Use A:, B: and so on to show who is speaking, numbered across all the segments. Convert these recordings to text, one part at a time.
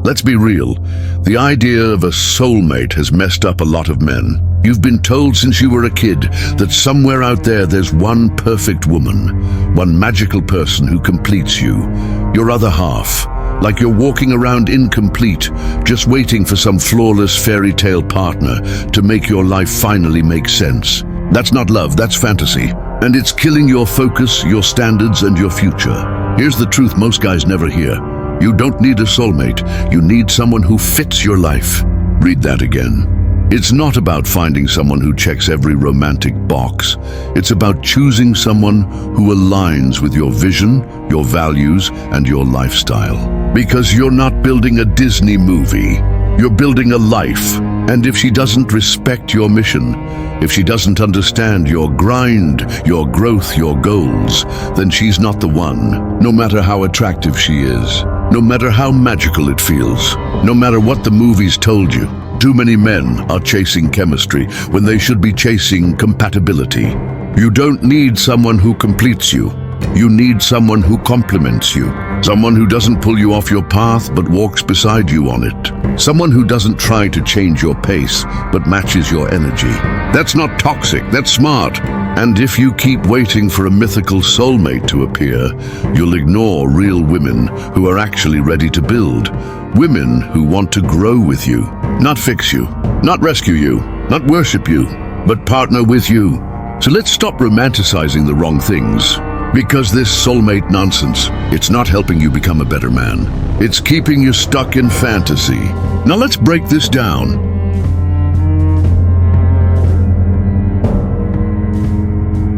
A: Let's be real. The idea of a soulmate has messed up a lot of men. You've been told since you were a kid that somewhere out there's one perfect woman, one magical person who completes you, your other half. Like you're walking around incomplete, just waiting for some flawless fairy tale partner to make your life finally make sense. That's not love, that's fantasy. And it's killing your focus, your standards, and your future. Here's the truth most guys never hear. You don't need a soulmate, you need someone who fits your life. Read that again. It's not about finding someone who checks every romantic box. It's about choosing someone who aligns with your vision, your values, and your lifestyle. Because you're not building a Disney movie, you're building a life. And if she doesn't respect your mission, if she doesn't understand your grind, your growth, your goals, then she's not the one, no matter how attractive she is. No matter how magical it feels, no matter what the movies told you, too many men are chasing chemistry when they should be chasing compatibility. You don't need someone who completes you. You need someone who complements you. Someone who doesn't pull you off your path but walks beside you on it. Someone who doesn't try to change your pace but matches your energy. That's not toxic, that's smart. And if you keep waiting for a mythical soulmate to appear, you'll ignore real women who are actually ready to build. Women who want to grow with you, not fix you, not rescue you, not worship you, but partner with you. So let's stop romanticizing the wrong things. Because this soulmate nonsense, it's not helping you become a better man. It's keeping you stuck in fantasy. Now let's break this down.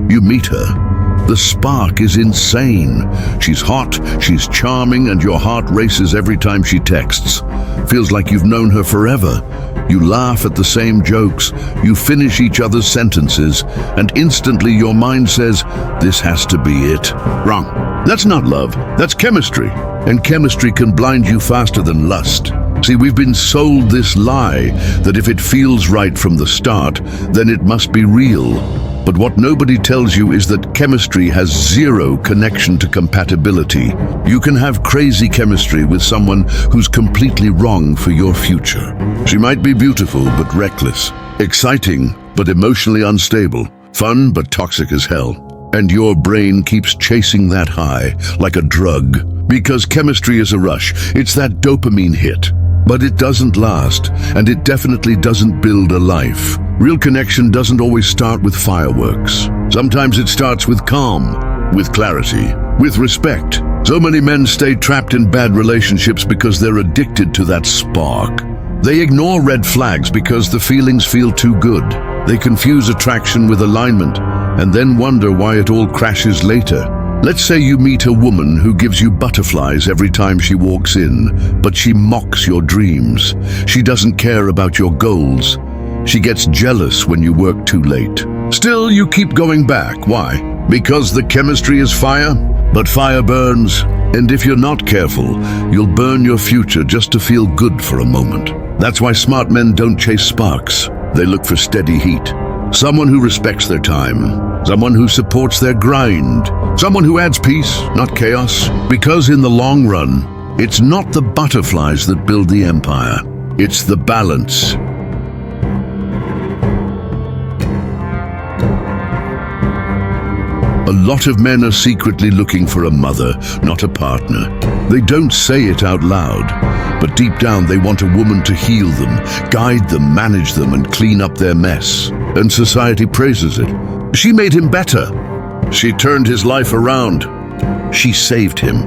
A: You meet her. The spark is insane. She's hot, she's charming, and your heart races every time she texts. Feels like you've known her forever. You laugh at the same jokes, you finish each other's sentences, and instantly your mind says, this has to be it. Wrong. That's not love, that's chemistry. And chemistry can blind you faster than lust. See, we've been sold this lie that if it feels right from the start, then it must be real. But what nobody tells you is that chemistry has zero connection to compatibility. You can have crazy chemistry with someone who's completely wrong for your future. She might be beautiful but reckless, exciting but emotionally unstable, fun but toxic as hell. And your brain keeps chasing that high like a drug. Because chemistry is a rush, it's that dopamine hit. But it doesn't last, and it definitely doesn't build a life. Real connection doesn't always start with fireworks. Sometimes it starts with calm, with clarity, with respect. So many men stay trapped in bad relationships because they're addicted to that spark. They ignore red flags because the feelings feel too good. They confuse attraction with alignment, and then wonder why it all crashes later. Let's say you meet a woman who gives you butterflies every time she walks in, but she mocks your dreams. She doesn't care about your goals. She gets jealous when you work too late. Still, you keep going back. Why? Because the chemistry is fire? But fire burns, and if you're not careful, you'll burn your future just to feel good for a moment. That's why smart men don't chase sparks. They look for steady heat. Someone who respects their time. Someone who supports their grind. Someone who adds peace, not chaos. Because in the long run, it's not the butterflies that build the empire. It's the balance. A lot of men are secretly looking for a mother, not a partner. They don't say it out loud, but deep down they want a woman to heal them, guide them, manage them, and clean up their mess. And society praises it. She made him better. She turned his life around. She saved him.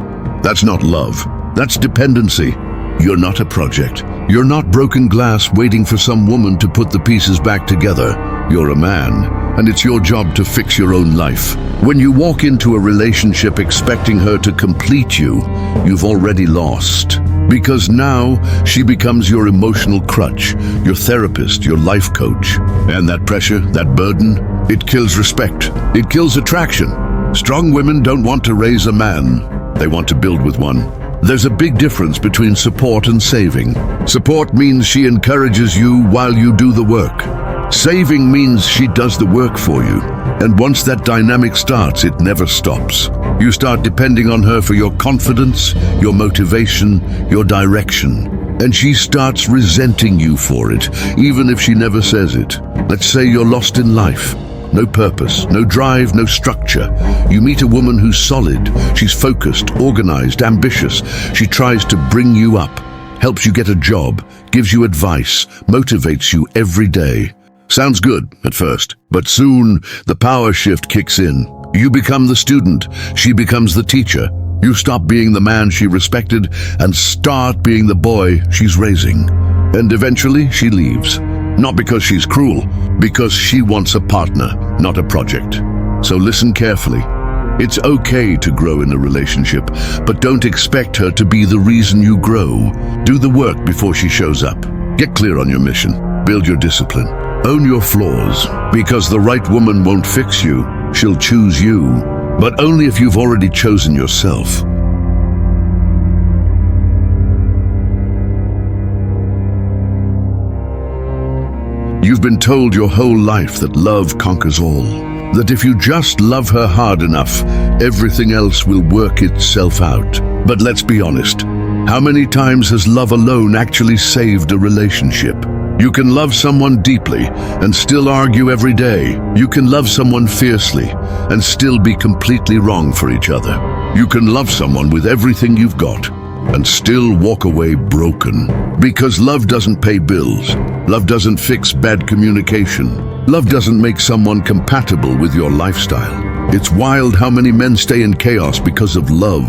A: That's not love. That's dependency. You're not a project. You're not broken glass waiting for some woman to put the pieces back together. You're a man, and it's your job to fix your own life. When you walk into a relationship expecting her to complete you, you've already lost. Because now she becomes your emotional crutch, your therapist, your life coach. And that pressure, that burden, it kills respect. It kills attraction. Strong women don't want to raise a man. They want to build with one. There's a big difference between support and saving. Support means she encourages you while you do the work. Saving means she does the work for you. And once that dynamic starts, it never stops. You start depending on her for your confidence, your motivation, your direction. and she starts resenting you for it, even if she never says it. Let's say you're lost in life. No purpose, no drive, no structure. You meet a woman who's solid. She's focused, organized, ambitious. She tries to bring you up, helps you get a job, gives you advice, motivates you every day. Sounds good at first, but soon the power shift kicks in. You become the student, she becomes the teacher. You stop being the man she respected and start being the boy she's raising. And eventually she leaves. Not because she's cruel, because she wants a partner, not a project. So listen carefully. It's okay to grow in a relationship, but don't expect her to be the reason you grow. Do the work before she shows up. Get clear on your mission. Build your discipline. Own your flaws, because the right woman won't fix you. She'll choose you, but only if you've already chosen yourself. You've been told your whole life that love conquers all, that if you just love her hard enough, everything else will work itself out. But let's be honest, how many times has love alone actually saved a relationship? You can love someone deeply and still argue every day. You can love someone fiercely and still be completely wrong for each other. You can love someone with everything you've got and still walk away broken. Because love doesn't pay bills. Love doesn't fix bad communication. Love doesn't make someone compatible with your lifestyle. It's wild how many men stay in chaos because of love.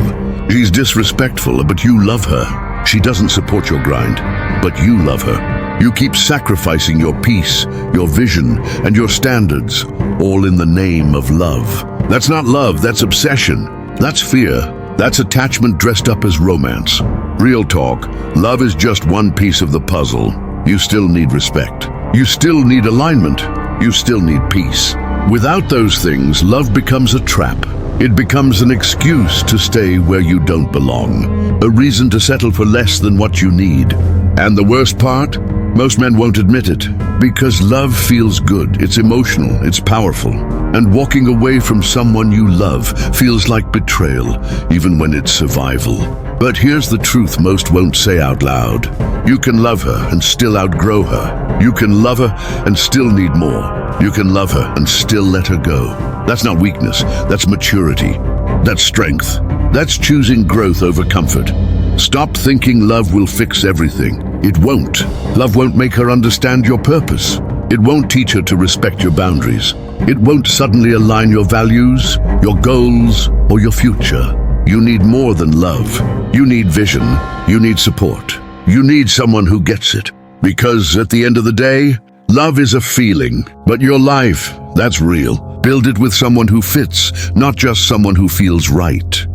A: She's disrespectful, but you love her. She doesn't support your grind, but you love her. You keep sacrificing your peace, your vision, and your standards, all in the name of love. That's not love, that's obsession. That's fear. That's attachment dressed up as romance. Real talk, love is just one piece of the puzzle. You still need respect. You still need alignment. You still need peace. Without those things, love becomes a trap. It becomes an excuse to stay where you don't belong, a reason to settle for less than what you need. And the worst part? Most men won't admit it, because love feels good, it's emotional, it's powerful. And walking away from someone you love feels like betrayal, even when it's survival. But here's the truth most won't say out loud. You can love her and still outgrow her. You can love her and still need more. You can love her and still let her go. That's not weakness, that's maturity. That's strength. That's choosing growth over comfort. Stop thinking love will fix everything. It won't. Love won't make her understand your purpose. It won't teach her to respect your boundaries. It won't suddenly align your values, your goals, or your future. You need more than love. You need vision. You need support. You need someone who gets it. Because at the end of the day, love is a feeling, but your life, that's real. Build it with someone who fits, not just someone who feels right.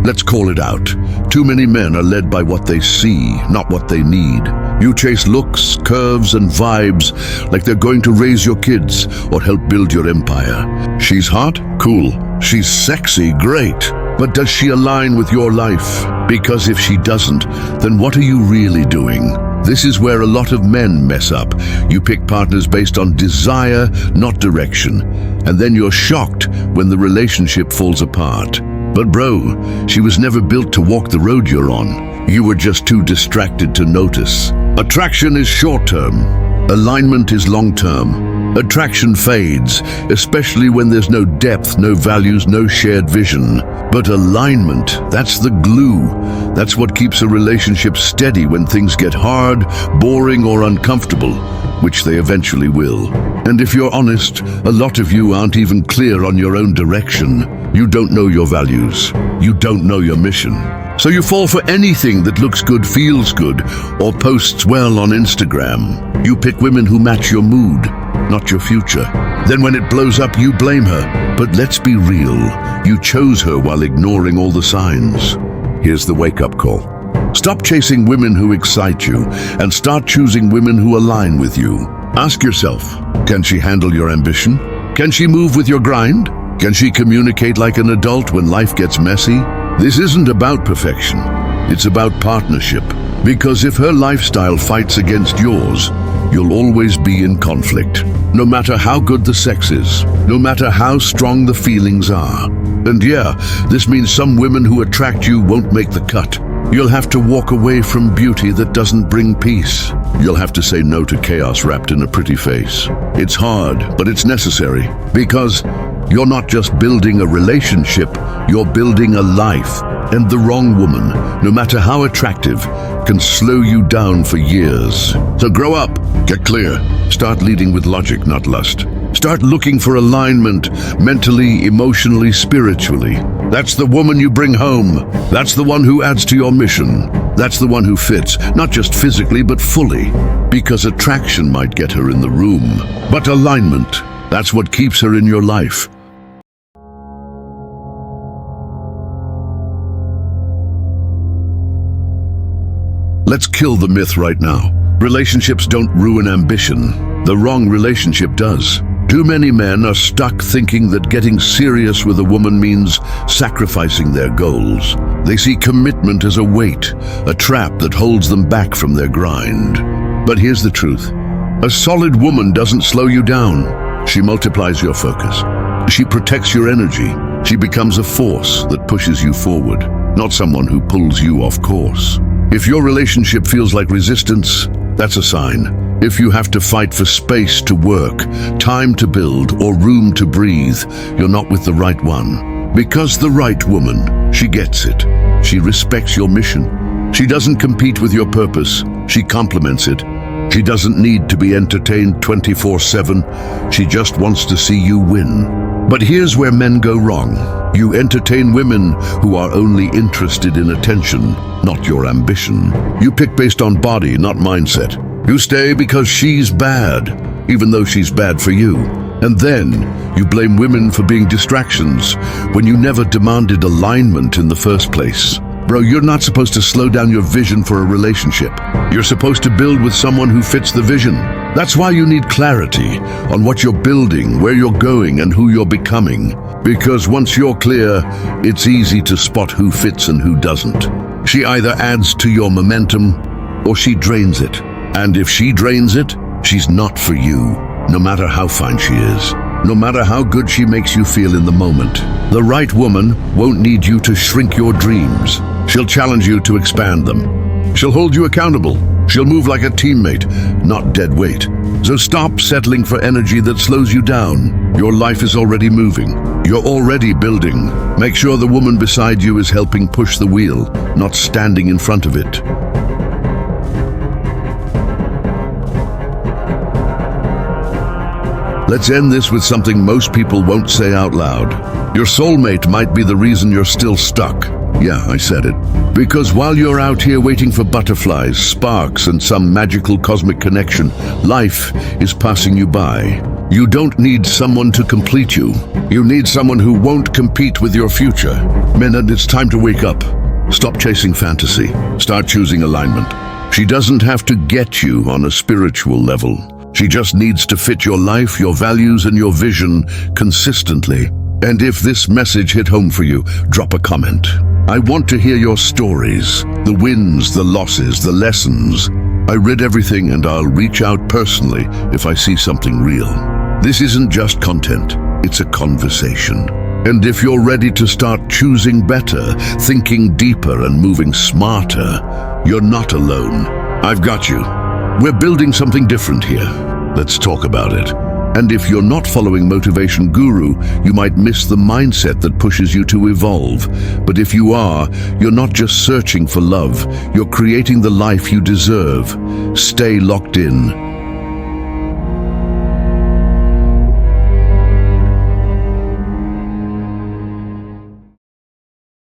A: Let's call it out. Too many men are led by what they see, not what they need. You chase looks, curves, and vibes like they're going to raise your kids or help build your empire. She's hot? Cool. She's sexy? Great. But does she align with your life? Because if she doesn't, then what are you really doing? This is where a lot of men mess up. You pick partners based on desire, not direction. And then you're shocked when the relationship falls apart. But bro, she was never built to walk the road you're on. You were just too distracted to notice. Attraction is short-term. Alignment is long-term. Attraction fades, especially when there's no depth, no values, no shared vision. But alignment, that's the glue. That's what keeps a relationship steady when things get hard, boring, or uncomfortable, which they eventually will. And if you're honest, a lot of you aren't even clear on your own direction. You don't know your values. You don't know your mission. So you fall for anything that looks good, feels good, or posts well on Instagram. You pick women who match your mood, not your future. Then when it blows up, you blame her. But let's be real. You chose her while ignoring all the signs. Here's the wake-up call. Stop chasing women who excite you and start choosing women who align with you. Ask yourself, can she handle your ambition? Can she move with your grind? Can she communicate like an adult when life gets messy? This isn't about perfection. It's about partnership. Because if her lifestyle fights against yours, you'll always be in conflict. No matter how good the sex is, no matter how strong the feelings are. And yeah, this means some women who attract you won't make the cut. You'll have to walk away from beauty that doesn't bring peace. You'll have to say no to chaos wrapped in a pretty face. It's hard, but it's necessary, because you're not just building a relationship, you're building a life. And the wrong woman, no matter how attractive, can slow you down for years. So grow up, get clear, start leading with logic, not lust. Start looking for alignment, mentally, emotionally, spiritually. That's the woman you bring home. That's the one who adds to your mission. That's the one who fits, not just physically, but fully. Because attraction might get her in the room, but alignment, that's what keeps her in your life. Let's kill the myth right now. Relationships don't ruin ambition. The wrong relationship does. Too many men are stuck thinking that getting serious with a woman means sacrificing their goals. They see commitment as a weight, a trap that holds them back from their grind. But here's the truth. A solid woman doesn't slow you down. She multiplies your focus. She protects your energy. She becomes a force that pushes you forward, not someone who pulls you off course. If your relationship feels like resistance, that's a sign. If you have to fight for space to work, time to build, or room to breathe, you're not with the right one. Because the right woman, she gets it. She respects your mission. She doesn't compete with your purpose. She complements it. She doesn't need to be entertained 24/7. She just wants to see you win. But here's where men go wrong. You entertain women who are only interested in attention, not your ambition. You pick based on body, not mindset. You stay because she's bad, even though she's bad for you. And then you blame women for being distractions when you never demanded alignment in the first place. Bro, you're not supposed to slow down your vision for a relationship. You're supposed to build with someone who fits the vision. That's why you need clarity on what you're building, where you're going, and who you're becoming. Because once you're clear, it's easy to spot who fits and who doesn't. She either adds to your momentum or she drains it. And if she drains it, she's not for you, no matter how fine she is. No matter how good she makes you feel in the moment. The right woman won't need you to shrink your dreams. She'll challenge you to expand them. She'll hold you accountable. She'll move like a teammate, not dead weight. So stop settling for energy that slows you down. Your life is already moving. You're already building. Make sure the woman beside you is helping push the wheel, not standing in front of it. Let's end this with something most people won't say out loud. Your soulmate might be the reason you're still stuck. Yeah, I said it. Because while you're out here waiting for butterflies, sparks, and some magical cosmic connection, life is passing you by. You don't need someone to complete you. You need someone who won't compete with your future. Men, it's time to wake up. Stop chasing fantasy. Start choosing alignment. She doesn't have to get you on a spiritual level. She just needs to fit your life, your values, and your vision consistently. And if this message hit home for you, drop a comment. I want to hear your stories, the wins, the losses, the lessons. I read everything and I'll reach out personally if I see something real. This isn't just content, it's a conversation. And if you're ready to start choosing better, thinking deeper, and moving smarter, you're not alone. I've got you. We're building something different here. Let's talk about it. And if you're not following Motivation Guru, you might miss the mindset that pushes you to evolve. But if you are, you're not just searching for love, you're creating the life you deserve. Stay locked in.